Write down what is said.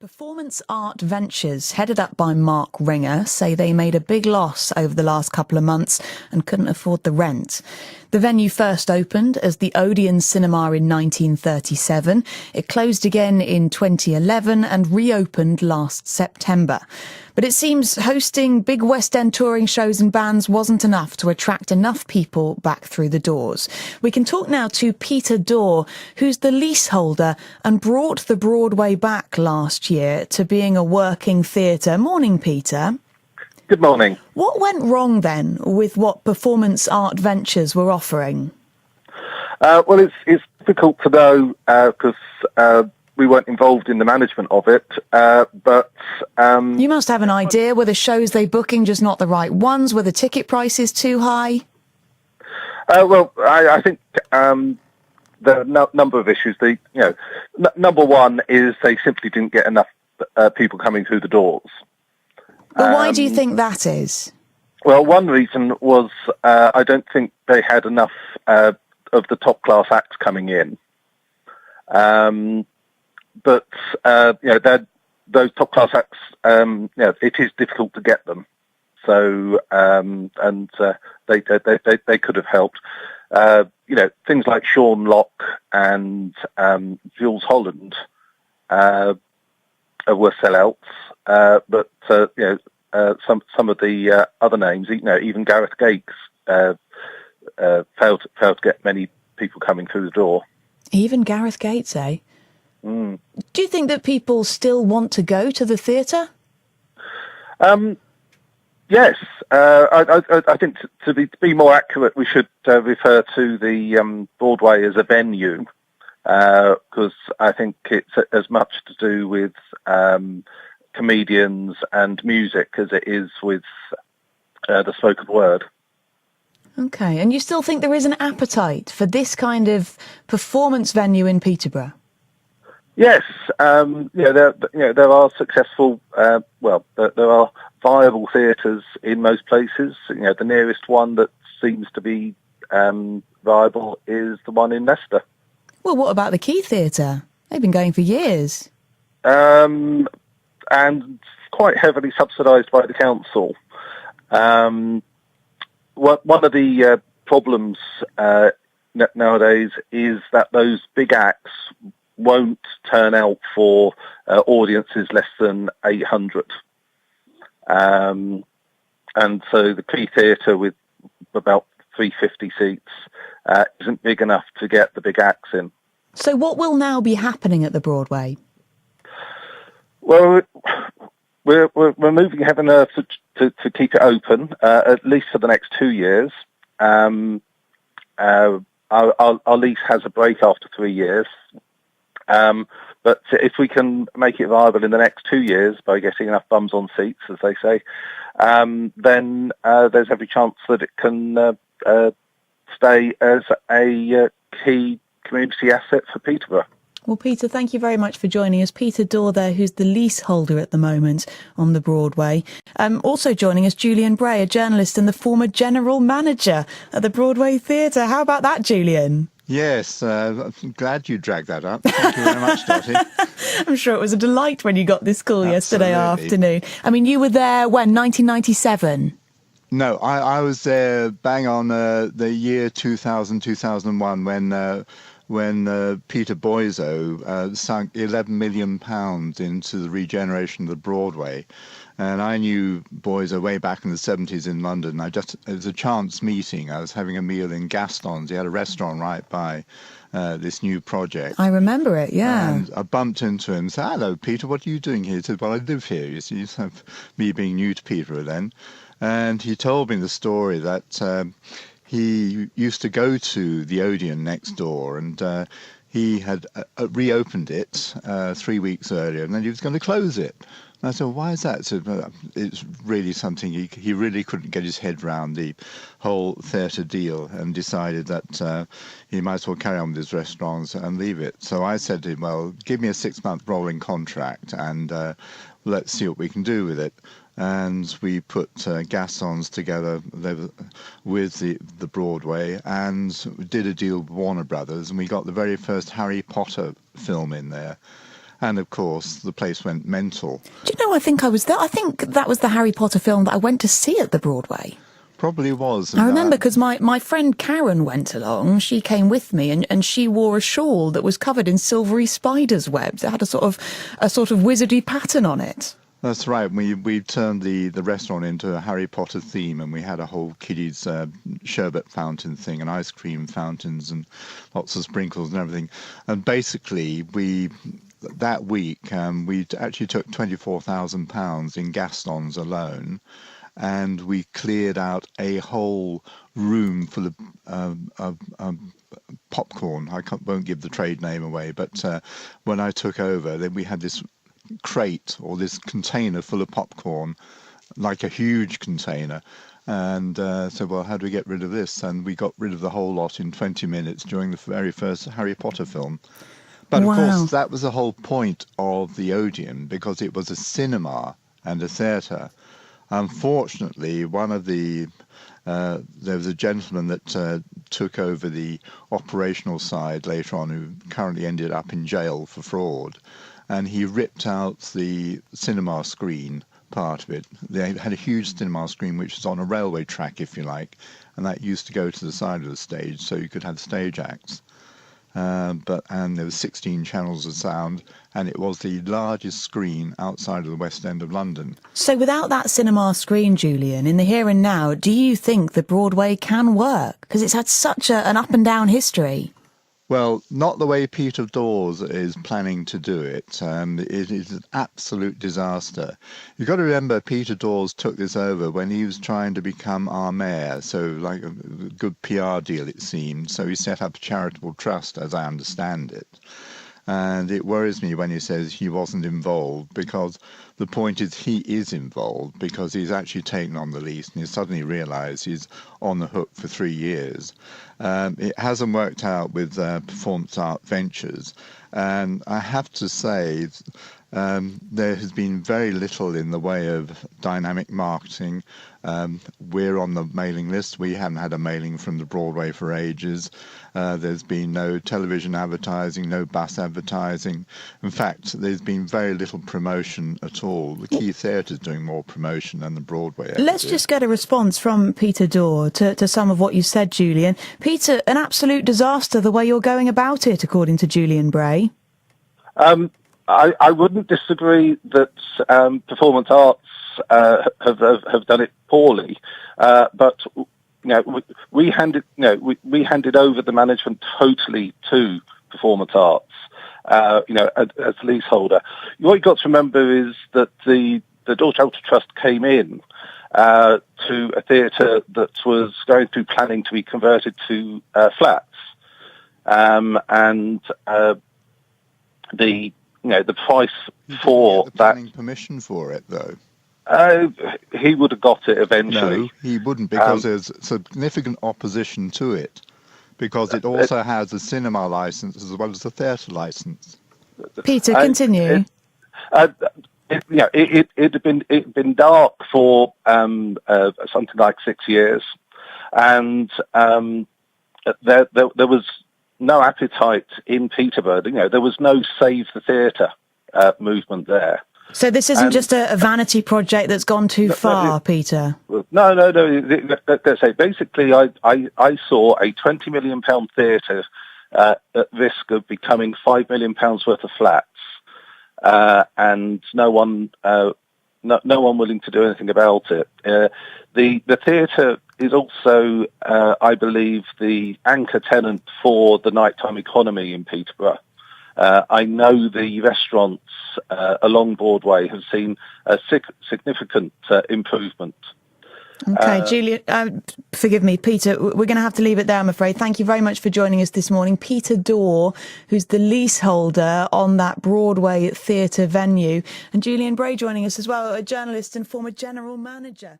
Performance art ventures, headed up by Mark Ringer, say they made a big loss over the last couple of months and couldn't afford the rent. The venue first opened as the Odeon Cinema in 1937. It closed again in 2011 and reopened last September. But it seems hosting big West End touring shows and bands wasn't enough to attract enough people back through the doors. We can talk now to Peter Dawes, who's the leaseholder and brought the Broadway back last year to being a working theatre. Morning, Peter. Good morning. What went wrong then with what Performance Art Ventures were offering? Well, it's difficult to know because we weren't involved in the management of it, but... You must have an idea. Were the shows they booking just not the right ones? Were the ticket prices too high? Well, I think there are a number of issues. Number one is they simply didn't get enough people coming through the doors. But why do you think that is? Well, one reason was I don't think they had enough of the top-class acts coming in. But those top-class acts, it is difficult to get them. So, they could have helped. Things like Sean Locke and Jules Holland were sellouts. But some of the other names, even Gareth Gates, failed to get many people coming through the door. Even Gareth Gates, eh? Mm. Do you think that people still want to go to the theatre? Yes. I think to be more accurate, we should refer to the Broadway as a venue, because I think it's as much to do with comedians and music as it is with the spoken word. Okay, and you still think there is an appetite for this kind of performance venue in Peterborough? Yes, there are successful. There are viable theatres in most places. The nearest one that seems to be viable is the one in Leicester. Well, what about the Key Theatre? They've been going for years. And quite heavily subsidised by the council. One of the problems nowadays is that those big acts won't turn out for audiences less than 800. And so the Key Theatre with about 350 seats isn't big enough to get the big acts in. So what will now be happening at the Broadway? Well, we're moving heaven and earth to keep it open, at least for the next 2 years. Our lease has a break after 3 years. But if we can make it viable in the next 2 years by getting enough bums on seats, as they say, then there's every chance that it can stay as a key community asset for Peterborough. Well, Peter, thank you very much for joining us. Peter Dawes there, who's the leaseholder at the moment on the Broadway. Also joining us, Julian Bray, a journalist and the former general manager at the Broadway Theatre. How about that, Julian? Yes, I'm glad you dragged that up. Thank you very much, Dottie. I'm sure it was a delight when you got this call yesterday Absolutely. afternoon. I mean, you were there, when, 1997? No, I was there bang on the year 2000, 2001 when Peter Dawes sunk £11 million into the regeneration of the Broadway. And I knew Boyzo way back in the 70s in London. It was a chance meeting. I was having a meal in Gaston's. He had a restaurant right by this new project. I remember it, yeah. And I bumped into him and said, "Hello, Peter, what are you doing here?" He said, "Well, I live here." You see, me being new to Peterborough then. And he told me the story that he used to go to the Odeon next door, and he had reopened it 3 weeks earlier, and then he was going to close it. And I said, "Why is that?" So it's really something he really couldn't get his head round, the whole theatre deal, and decided that he might as well carry on with his restaurants and leave it. So I said to him, "Well, give me a 6-month rolling contract, and let's see what we can do with it." And we put Gaston's together with the Broadway and did a deal with Warner Brothers, and we got the very first Harry Potter film in there. And of course, the place went mental. Do you know, I think I was there. I think that was the Harry Potter film that I went to see at the Broadway. Probably was. I remember because my friend Karen went along. She came with me, and she wore a shawl that was covered in silvery spiders' webs. It had a sort of wizardy pattern on it. That's right. We turned the restaurant into a Harry Potter theme, and we had a whole kiddies sherbet fountain thing and ice cream fountains and lots of sprinkles and everything. And basically, that week we actually took £24,000 in Gastons alone. And we cleared out a whole room full of popcorn. Won't give the trade name away, but when I took over, then we had this crate or this container full of popcorn, like a huge container. And said, well, how do we get rid of this? And we got rid of the whole lot in 20 minutes during the very first Harry Potter film. But of course, that was the whole point of the Odeon, because it was a cinema and a theatre. Unfortunately, there was a gentleman that took over the operational side later on, who currently ended up in jail for fraud, and he ripped out the cinema screen part of it. They had a huge cinema screen which was on a railway track, if you like, and that used to go to the side of the stage so you could have stage acts. And there were 16 channels of sound, and it was the largest screen outside of the West End of London. So without that cinema screen, Julian, in the here and now, do you think that Broadway can work? Because it's had such an up and down history. Well, not the way Peter Dawes is planning to do it. It is an absolute disaster. You've got to remember, Peter Dawes took this over when he was trying to become our mayor, so like a good PR deal, it seemed. So he set up a charitable trust, as I understand it. And it worries me when he says he wasn't involved, because the point is he is involved, because he's actually taken on the lease and he's suddenly realised he's on the hook for 3 years. It hasn't worked out with Performance Art Ventures, and I have to say there has been very little in the way of dynamic marketing. We're on the mailing list. We haven't had a mailing from the Broadway for ages. There's been no television advertising, no bus advertising. In fact, there's been very little promotion at all. The Key Theatre's doing more promotion than the Broadway. Let's just get a response from Peter Dawes to some of what you said, Julian. Peter, an absolute disaster the way you're going about it, according to Julian Bray. I wouldn't disagree that performance arts have done it poorly, but we handed over the management totally to performance arts, as leaseholder. What you've got to remember is that the George Alter Trust came in to a theatre that was going through planning to be converted to flats, and the price for that. Planning permission for it, though. He would have got it eventually. No, he wouldn't, because there's significant opposition to it, because it also has a cinema license as well as a theatre license. Peter, continue. It had been dark for something like 6 years, and there was no appetite in Peterborough. There was no Save the Theatre movement there. So this isn't just a vanity project that's gone too far, Peter? No. Let's say, basically, I saw a £20 million theatre at risk of becoming £5 million worth of flats, and no one willing to do anything about it. The theatre is also, I believe, the anchor tenant for the nighttime economy in Peterborough. I know the restaurants along Broadway have seen a significant improvement. Okay, Julian, forgive me, Peter, we're going to have to leave it there, I'm afraid. Thank you very much for joining us this morning. Peter Dawes, who's the leaseholder on that Broadway theatre venue, and Julian Bray joining us as well, a journalist and former general manager.